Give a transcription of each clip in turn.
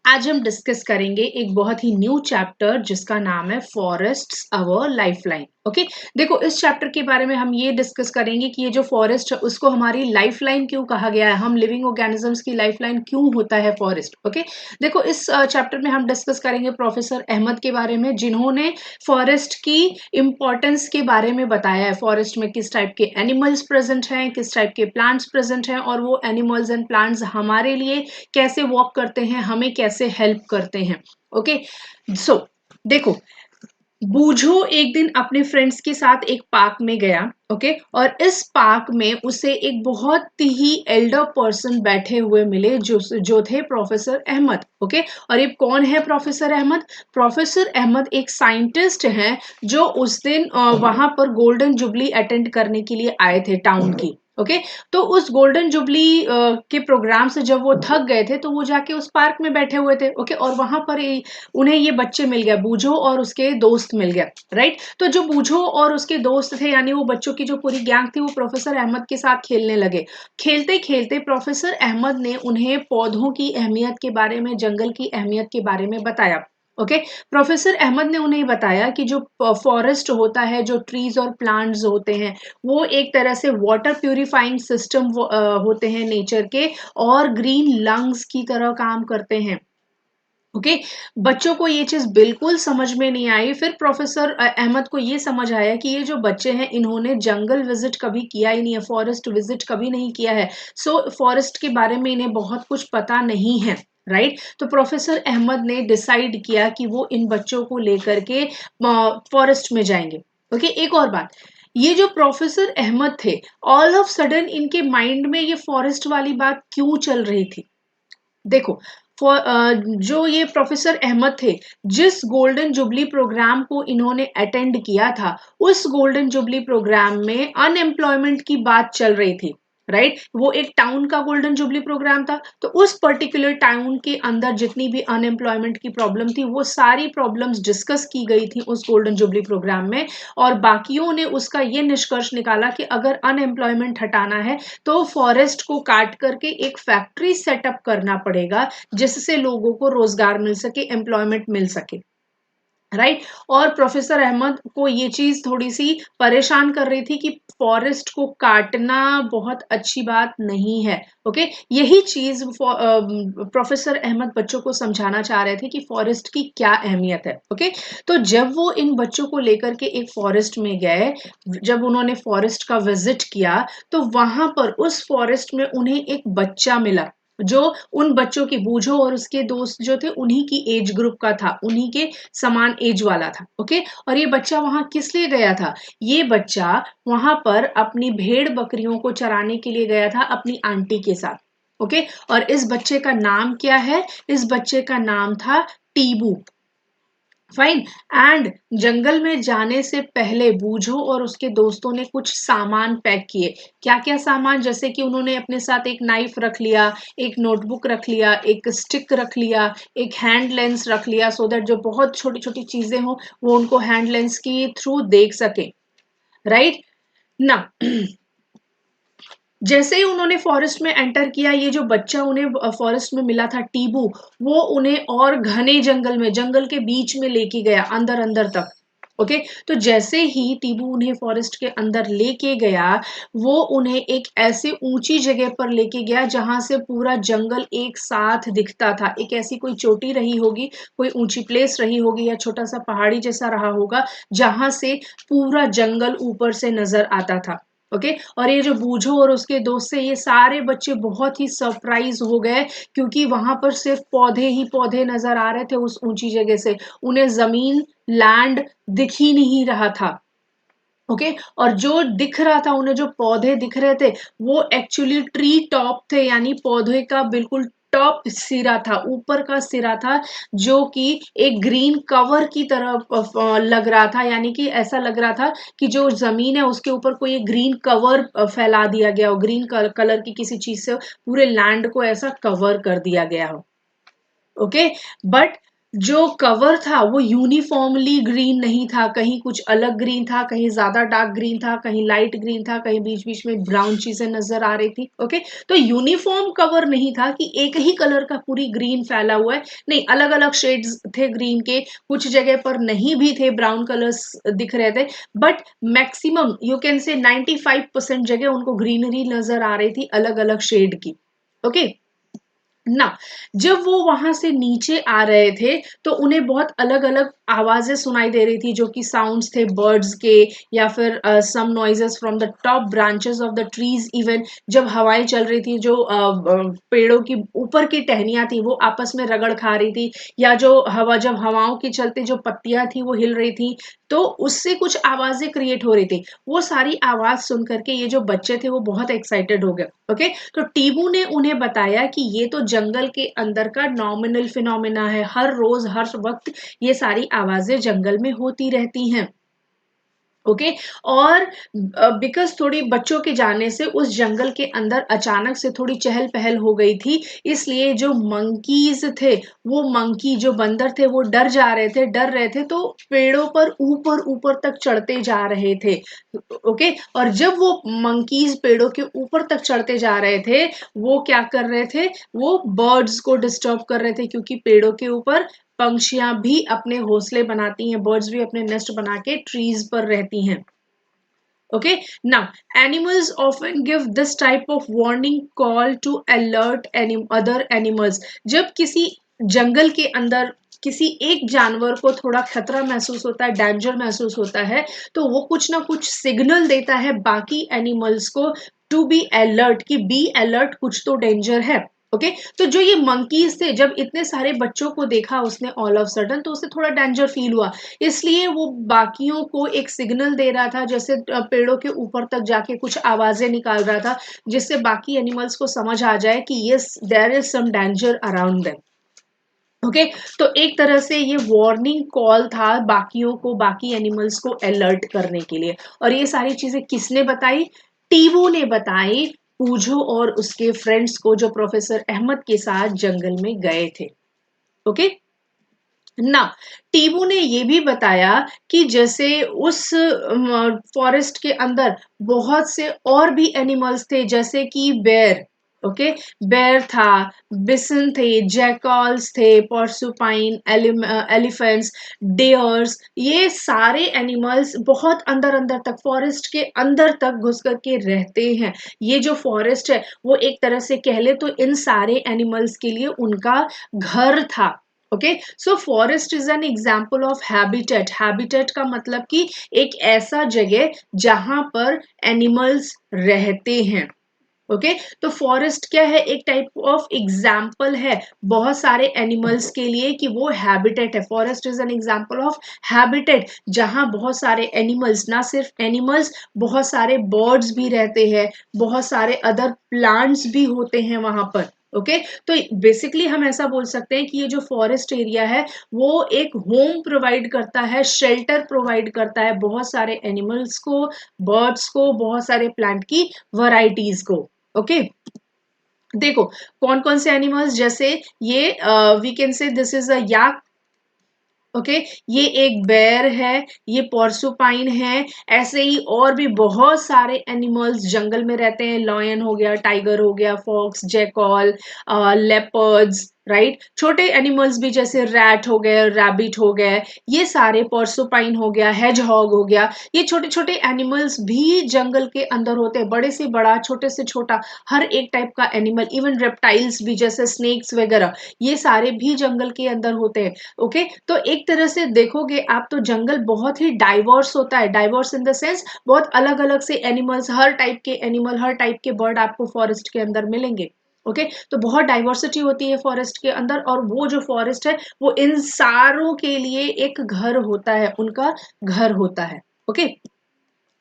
आज हम डिस्कस करेंगे एक बहुत ही न्यू चैप्टर जिसका नाम है फॉरेस्ट्स अवर लाइफलाइन। ओके, देखो इस चैप्टर के बारे में हम ये डिस्कस करेंगे कि ये जो फॉरेस्ट है उसको हमारी लाइफलाइन क्यों कहा गया है, हम लिविंग ऑर्गेनिजम्स की लाइफलाइन क्यों होता है फॉरेस्ट। ओके, देखो इस चैप्टर में हम डिस्कस करेंगे प्रोफेसर अहमद के बारे में जिन्होंने फॉरेस्ट की इम्पोर्टेंस के बारे में बताया है। फॉरेस्ट में किस टाइप के एनिमल्स प्रेजेंट हैं, किस टाइप के प्लांट्स प्रेजेंट हैं और वो एनिमल्स एंड प्लांट्स हमारे लिए कैसे वॉक करते हैं, हमें कैसे हेल्प करते हैं। ओके, सो देखो बूझो एक दिन अपने फ्रेंड्स के साथ एक पार्क में गया। ओके, और इस पार्क में उसे एक बहुत ही एल्डर पर्सन बैठे हुए मिले जो थे प्रोफेसर अहमद। ओके, और ये कौन है प्रोफेसर अहमद? प्रोफेसर अहमद एक साइंटिस्ट हैं जो उस दिन वहां पर गोल्डन जुबली अटेंड करने के लिए आए थे टाउन की। ओके, तो उस गोल्डन जुबली के प्रोग्राम से जब वो थक गए थे तो वो जाके उस पार्क में बैठे हुए थे। ओके, और वहां पर उन्हें ये बच्चे मिल गया, बूझो और उसके दोस्त मिल गया। राइट, तो जो बूझो और उसके दोस्त थे यानी वो बच्चों की जो पूरी गैंग थी वो प्रोफेसर अहमद के साथ खेलने लगे। खेलते खेलते प्रोफेसर अहमद ने उन्हें पौधों की अहमियत के बारे में, जंगल की अहमियत के बारे में बताया। ओके, प्रोफेसर अहमद ने उन्हें बताया कि जो फॉरेस्ट होता है, जो ट्रीज और प्लांट्स होते हैं, वो एक तरह से वाटर प्यूरिफाइंग सिस्टम होते हैं नेचर के और ग्रीन लंग्स की तरह काम करते हैं। ओके, बच्चों को ये चीज बिल्कुल समझ में नहीं आई। फिर प्रोफेसर अहमद को ये समझ आया कि ये जो बच्चे हैं इन्होंने जंगल विजिट कभी किया ही नहीं है, फॉरेस्ट विजिट कभी नहीं किया है। सो फॉरेस्ट के बारे में इन्हें बहुत कुछ पता नहीं है। राइट, तो प्रोफेसर अहमद ने डिसाइड किया कि वो इन बच्चों को लेकर के फॉरेस्ट में जाएंगे। ओके, एक और बात, ये जो प्रोफेसर अहमद थे, ऑल ऑफ सडन इनके माइंड में ये फॉरेस्ट वाली बात क्यों चल रही थी? देखो, जो ये प्रोफेसर अहमद थे, जिस गोल्डन जुबली प्रोग्राम को इन्होंने अटेंड किया था, उस गोल्डन जुबली प्रोग्राम में अनएम्प्लॉयमेंट की बात चल रही थी। राइट, वो एक टाउन का गोल्डन जुबली प्रोग्राम था, तो उस पर्टिकुलर टाउन के अंदर जितनी भी अनएम्प्लॉयमेंट की प्रॉब्लम थी वो सारी प्रॉब्लम्स डिस्कस की गई थी उस गोल्डन जुबली प्रोग्राम में। और बाकियों ने उसका ये निष्कर्ष निकाला कि अगर अनएम्प्लॉयमेंट हटाना है तो फॉरेस्ट को काट करके एक फैक्ट्री सेटअप करना पड़ेगा जिससे लोगों को रोजगार मिल सके, एम्प्लॉयमेंट मिल सके। राइट, और प्रोफेसर अहमद को ये चीज थोड़ी सी परेशान कर रही थी कि फॉरेस्ट को काटना बहुत अच्छी बात नहीं है। ओके, यही चीज प्रोफेसर अहमद बच्चों को समझाना चाह रहे थे कि फॉरेस्ट की क्या अहमियत है। ओके, तो जब वो इन बच्चों को लेकर के एक फॉरेस्ट में गए, जब उन्होंने फॉरेस्ट का विजिट किया तो वहां पर उस फॉरेस्ट में उन्हें एक बच्चा मिला जो उन बच्चों की, बूझो और उसके दोस्त जो थे उन्हीं की एज ग्रुप का था, उन्हीं के समान एज वाला था। ओके, और ये बच्चा वहां किस लिए गया था? ये बच्चा वहां पर अपनी भेड़ बकरियों को चराने के लिए गया था अपनी आंटी के साथ। ओके, और इस बच्चे का नाम क्या है? इस बच्चे का नाम था टीबू। फाइन, एंड जंगल में जाने से पहले बूझो और उसके दोस्तों ने कुछ सामान पैक किए। क्या क्या सामान? जैसे कि उन्होंने अपने साथ एक नाइफ रख लिया, एक नोटबुक रख लिया, एक स्टिक रख लिया, एक हैंड लेंस रख लिया, सो दैट जो बहुत छोटी छोटी चीजें हो वो उनको हैंड लेंस के थ्रू देख सके। राइट ना, जैसे ही उन्होंने फॉरेस्ट में एंटर किया, ये जो बच्चा उन्हें फॉरेस्ट में मिला था टीबू, वो उन्हें और घने जंगल में, जंगल के बीच में लेके गया, अंदर अंदर तक। ओके, तो जैसे ही टीबू उन्हें फॉरेस्ट के अंदर लेके गया, वो उन्हें एक ऐसे ऊंची जगह पर लेके गया जहां से पूरा जंगल एक साथ दिखता था। एक ऐसी कोई चोटी रही होगी, कोई ऊंची प्लेस रही होगी या छोटा सा पहाड़ी जैसा रहा होगा जहां से पूरा जंगल ऊपर से नजर आता था। ओके, और ये जो बूझो और उसके दोस्त से, ये सारे बच्चे बहुत ही सरप्राइज हो गए क्योंकि वहां पर सिर्फ पौधे ही पौधे नजर आ रहे थे उस ऊंची जगह से, उन्हें जमीन, लैंड दिख ही नहीं रहा था। ओके, और जो दिख रहा था, उन्हें जो पौधे दिख रहे थे वो एक्चुअली ट्री टॉप थे, यानी पौधे का बिल्कुल टॉप सिरा था, ऊपर का सिरा था, जो कि एक ग्रीन कवर की तरह लग रहा था। यानी कि ऐसा लग रहा था कि जो जमीन है उसके ऊपर कोई एक ग्रीन कवर फैला दिया गया हो, ग्रीन कलर की किसी चीज से पूरे लैंड को ऐसा कवर कर दिया गया हो। ओके, बट जो कवर था वो यूनिफॉर्मली ग्रीन नहीं था, कहीं कुछ अलग ग्रीन था, कहीं ज्यादा डार्क ग्रीन था, कहीं लाइट ग्रीन था, कहीं बीच बीच में ब्राउन चीजें नजर आ रही थी। ओके, तो यूनिफॉर्म कवर नहीं था कि एक ही कलर का पूरी ग्रीन फैला हुआ है, नहीं, अलग अलग शेड्स थे ग्रीन के, कुछ जगह पर नहीं भी थे, ब्राउन कलर्स दिख रहे थे, but maximum you can say 95% जगह उनको ग्रीनरी नजर आ रही थी अलग अलग शेड की। ओके, ना, जब वो वहां से नीचे आ रहे थे तो उन्हें बहुत अलग अलग आवाजें सुनाई दे रही थी, जो कि साउंड्स थे बर्ड्स के, या फिर some noises from the top branches of the trees. Even जब हवाएं चल रही थी, जो पेड़ों की ऊपर की टहनियां थी वो आपस में रगड़ खा रही थी, या जो हवा, जब हवाओं के चलते जो पत्तियां थी वो हिल रही थी, तो उससे कुछ आवाजें क्रिएट हो रही थी। वो सारी आवाज सुन करके ये जो बच्चे थे वो बहुत एक्साइटेड हो गए। ओके, तो टीबू ने उन्हें बताया कि ये तो जंगल के अंदर का नॉर्मल फिनोमेना है, हर रोज हर वक्त ये सारी आवाजें जंगल में होती रहती हैं। ओके, और बिकॉज थोड़ी बच्चों के जाने से उस जंगल के अंदर अचानक से थोड़ी चहल पहल हो गई थी, इसलिए जो मंकीज थे, वो मंकी जो बंदर थे वो डर रहे थे, तो पेड़ों पर ऊपर ऊपर तक चढ़ते जा रहे थे। ओके, और जब वो मंकीज पेड़ों के ऊपर तक चढ़ते जा रहे थे, वो क्या कर रहे थे, वो बर्ड्स को डिस्टर्ब कर रहे थे, क्योंकि पेड़ों के ऊपर पंक्षियां भी अपने घोंसले बनाती हैं, बर्ड्स भी अपने नेस्ट बना के ट्रीज पर रहती हैं। Okay, now animals often give this type of warning call to alert other animals. जब किसी जंगल के अंदर किसी एक जानवर को थोड़ा खतरा महसूस होता है, डेंजर महसूस होता है, तो वो कुछ ना कुछ सिग्नल देता है बाकी एनिमल्स को टू बी अलर्ट, कि बी अलर्ट, कुछ तो डेंजर है। ओके, तो जो ये मंकीज थे, जब इतने सारे बच्चों को देखा उसने ऑल ऑफ सडन, तो उसे थोड़ा डेंजर फील हुआ, इसलिए वो बाकियों को एक सिग्नल दे रहा था, जैसे पेड़ों के ऊपर तक जाके कुछ आवाजें निकाल रहा था, जिससे बाकी एनिमल्स को समझ आ जाए कि yes, there is some danger around them. Okay, तो एक तरह से ये वार्निंग कॉल था बाकियों को, बाकी एनिमल्स को अलर्ट करने के लिए। और ये सारी चीजें किसने बताई? टीवू ने बताई पूजो और उसके फ्रेंड्स को, जो प्रोफेसर अहमद के साथ जंगल में गए थे। ओके, ना, टीमू ने ये भी बताया कि जैसे उस फॉरेस्ट के अंदर बहुत से और भी एनिमल्स थे, जैसे कि बेर। ओके, बेर था, बिसन थे, जैकल्स थे, पोर्सुपाइन, एलिफेंट्स, डेयर्स, ये सारे एनिमल्स बहुत अंदर अंदर तक, फॉरेस्ट के अंदर तक घुस करके रहते हैं। ये जो फॉरेस्ट है वो एक तरह से कह ले तो इन सारे एनिमल्स के लिए उनका घर था। Okay, so forest is an example of habitat. Habitat का मतलब कि एक ऐसा जगह जहां पर एनिमल्स रहते हैं। ओके, तो फॉरेस्ट क्या है? एक टाइप ऑफ एग्जाम्पल है बहुत सारे एनिमल्स के लिए कि वो हैबिटेट है। Forest is an example of habitat, जहां बहुत सारे एनिमल्स, ना सिर्फ एनिमल्स, बहुत सारे बर्ड्स भी रहते हैं, बहुत सारे अदर प्लांट्स भी होते हैं वहां पर। ओके, तो बेसिकली हम ऐसा बोल सकते हैं कि ये जो फॉरेस्ट एरिया है वो एक होम प्रोवाइड करता है, शेल्टर प्रोवाइड करता है बहुत सारे एनिमल्स को, बर्ड्स को, बहुत सारे प्लांट की वैरायटीज को। ओके, देखो कौन कौन से एनिमल्स, जैसे ये we can say this is a yak. Okay, ये एक बेर है, ये पोर्सुपाइन है, ऐसे ही और भी बहुत सारे एनिमल्स जंगल में रहते हैं। लॉयन हो गया, टाइगर हो गया, फॉक्स, जैकॉल, लेपर्ड्स, राइट। छोटे एनिमल्स भी जैसे रैट हो गए, रैबिट हो गए, ये सारे, पोर्सुपाइन हो गया, हेजहॉग हो गया, ये छोटे छोटे एनिमल्स भी जंगल के अंदर होते हैं। बड़े से बड़ा, छोटे से छोटा, हर एक टाइप का एनिमल, इवन रेप्टाइल्स भी जैसे स्नेक्स वगैरह, ये सारे भी जंगल के अंदर होते हैं। ओके, तो एक तरह से देखोगे आप तो जंगल बहुत ही डाइवर्स होता है। डाइवर्स इन द सेंस बहुत अलग अलग से एनिमल्स, हर टाइप के एनिमल, हर टाइप के बर्ड आपको फॉरेस्ट के अंदर मिलेंगे। ओके, तो बहुत डाइवर्सिटी होती है फॉरेस्ट के अंदर, और वो जो फॉरेस्ट है वो इन सारों के लिए एक घर होता है, उनका घर होता है। Okay,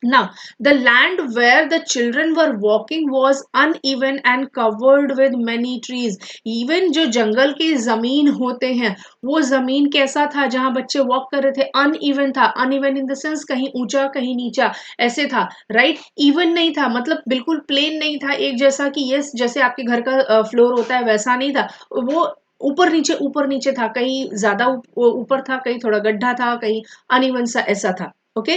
now, the land where the children were walking was uneven and covered with many trees. Even जो जंगल की जमीन होते हैं, वो जमीन कैसा था जहां बच्चे वॉक कर रहे थे? अनइवन था। अनइवन इन द सेंस कहीं ऊंचा कहीं नीचा ऐसे था, राइट। इवन नहीं था, मतलब बिल्कुल प्लेन नहीं था एक जैसा, कि यस जैसे आपके घर का फ्लोर होता है वैसा नहीं था वो। ऊपर नीचे था, कहीं ज्यादा ऊपर था, कहीं थोड़ा गड्ढा था, कहीं अनइवन सा ऐसा था। ओके,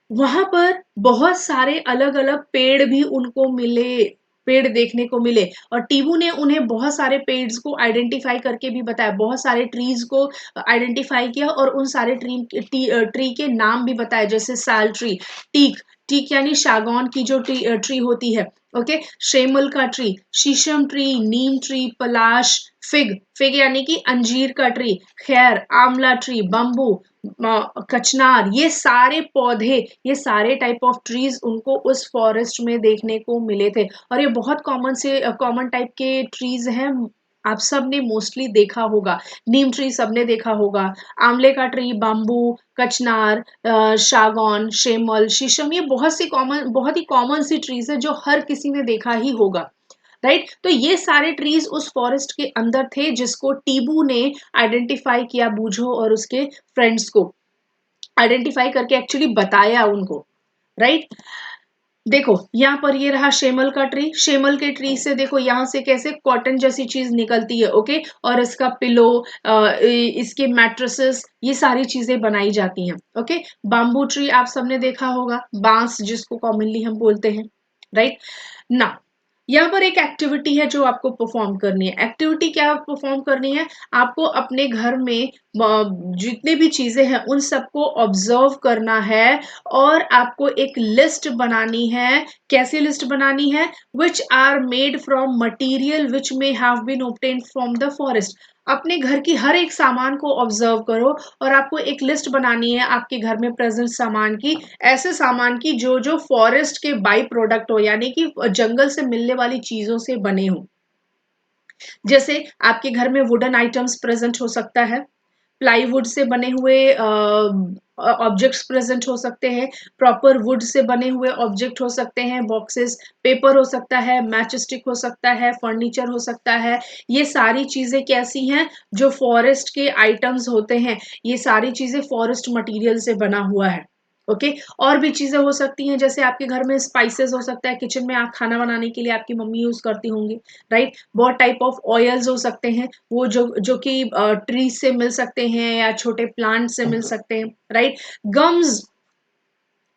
वहां पर बहुत सारे अलग अलग पेड़ भी उनको मिले, पेड़ देखने को मिले। और टीबू ने उन्हें बहुत सारे पेड्स को आइडेंटिफाई करके भी बताया, बहुत सारे ट्रीज को आइडेंटिफाई किया और उन सारे ट्री के नाम भी बताए, जैसे साल ट्री, टीक, टीक यानी सागौन की जो ट्री होती है, ओके, शेमल का ट्री, शीशम ट्री, नीम ट्री, पलाश, फिग, फिग यानी कि अंजीर का ट्री, खैर, आंवला ट्री, बम्बू, कचनार, ये सारे पौधे, ये सारे टाइप ऑफ ट्रीज उनको उस फॉरेस्ट में देखने को मिले थे। और ये बहुत कॉमन टाइप के ट्रीज हैं, आप सब ने मोस्टली देखा होगा। नीम ट्री सबने देखा होगा, आंवले का ट्री, बाम्बू, कचनार, सागौन, शेमल, शीशम, ये बहुत ही कॉमन सी ट्रीज है जो हर किसी ने देखा ही होगा, राइट। तो ये सारे ट्रीज उस फॉरेस्ट के अंदर थे जिसको टीबू ने आइडेंटिफाई किया, बूझो और उसके फ्रेंड्स को आइडेंटिफाई करके एक्चुअली बताया उनको, राइट। देखो यहाँ पर ये रहा शेमल का ट्री, शेमल के ट्री से देखो यहाँ से कैसे कॉटन जैसी चीज निकलती है, ओके, और इसका पिलो, इसके मैट्रेसेस, ये सारी चीजें बनाई जाती हैं, ओके। बाम्बू ट्री आप सबने देखा होगा, बांस जिसको कॉमनली हम बोलते हैं, राइट ना। यहाँ पर एक एक्टिविटी है जो आपको परफॉर्म करनी है। एक्टिविटी क्या परफॉर्म करनी है? आपको अपने घर में जितने भी चीजें हैं उन सबको ऑब्जर्व करना है और आपको एक लिस्ट बनानी है। कैसी लिस्ट बनानी है? Which are made from material which may have been obtained from the forest. अपने घर की हर एक सामान को ऑब्जर्व करो और आपको एक लिस्ट बनानी है आपके घर में प्रेजेंट सामान की, ऐसे सामान की जो जो फॉरेस्ट के बाई प्रोडक्ट हो, यानी कि जंगल से मिलने वाली चीजों से बने हो। जैसे आपके घर में वुडन आइटम्स प्रेजेंट हो सकता है, प्लाईवुड से बने हुए ऑब्जेक्ट्स प्रेजेंट हो सकते हैं, प्रॉपर वुड से बने हुए ऑब्जेक्ट हो सकते हैं, बॉक्सेस, पेपर हो सकता है, मैच स्टिक हो सकता है, फर्नीचर हो सकता है। ये सारी चीजें कैसी हैं? जो फॉरेस्ट के आइटम्स होते हैं, ये सारी चीजें फॉरेस्ट मटेरियल से बना हुआ है, ओके। और भी चीजें हो सकती हैं, जैसे आपके घर में स्पाइसेस हो सकता है, किचन में आप खाना बनाने के लिए आपकी मम्मी यूज करती होंगी, राइट। बहुत टाइप ऑफ ऑयल्स हो सकते हैं, वो जो जो कि ट्रीज से मिल सकते हैं या छोटे प्लांट से मिल सकते हैं, राइट। गम्स,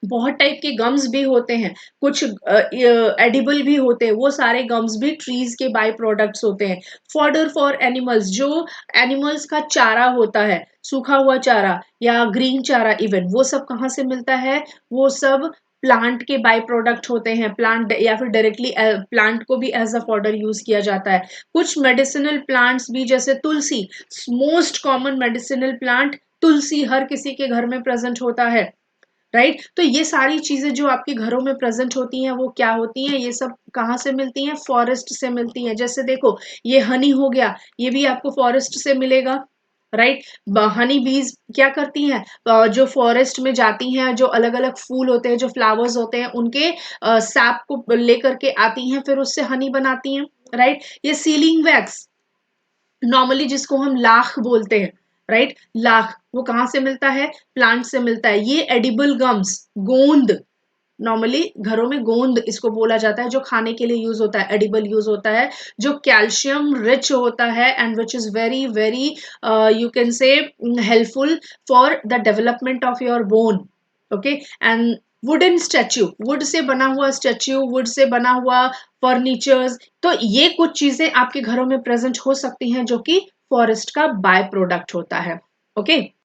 बहुत टाइप के गम्स भी होते हैं, कुछ एडिबल भी होते हैं, वो सारे गम्स भी ट्रीज के बाय प्रोडक्ट्स होते हैं। फॉडर फॉर एनिमल्स, जो एनिमल्स का चारा होता है, सूखा हुआ चारा या ग्रीन चारा इवन, वो सब कहाँ से मिलता है? वो सब प्लांट के बाय प्रोडक्ट होते हैं, प्लांट या फिर डायरेक्टली प्लांट को भी एज अ फॉडर यूज किया जाता है। कुछ मेडिसिनल प्लांट्स भी, जैसे तुलसी, मोस्ट कॉमन मेडिसिनल प्लांट तुलसी हर किसी के घर में प्रेजेंट होता है, राइट। तो ये सारी चीजें जो आपके घरों में प्रेजेंट होती हैं वो क्या होती हैं? ये सब कहाँ से मिलती हैं? फॉरेस्ट से मिलती हैं। जैसे देखो, ये हनी हो गया, ये भी आपको फॉरेस्ट से मिलेगा, राइट। हनी बीज क्या करती हैं? जो फॉरेस्ट में जाती हैं, जो अलग अलग फूल होते हैं, जो फ्लावर्स होते हैं, उनके सैप को लेकर के आती हैं, फिर उससे हनी बनाती हैं, राइट। ये सीलिंग वैक्स, नॉर्मली जिसको हम लाख बोलते हैं, राइट, लाख, वो कहाँ से मिलता है? प्लांट से मिलता है। ये एडिबल गम्स, गोंद, नॉर्मली घरों में गोंद इसको बोला जाता है, जो खाने के लिए यूज होता है, एडिबल यूज होता है, जो कैल्शियम रिच होता है and which is very very you can say helpful for the development of your bone, okay. And wooden statue, would say बना हुआ स्टैच्यू, वुड से बना हुआ फर्नीचर्स, तो ये कुछ चीजें आपके घरों में प्रेजेंट हो सकती हैं जो कि फॉरेस्ट का बाय प्रोडक्ट होता है, ओके।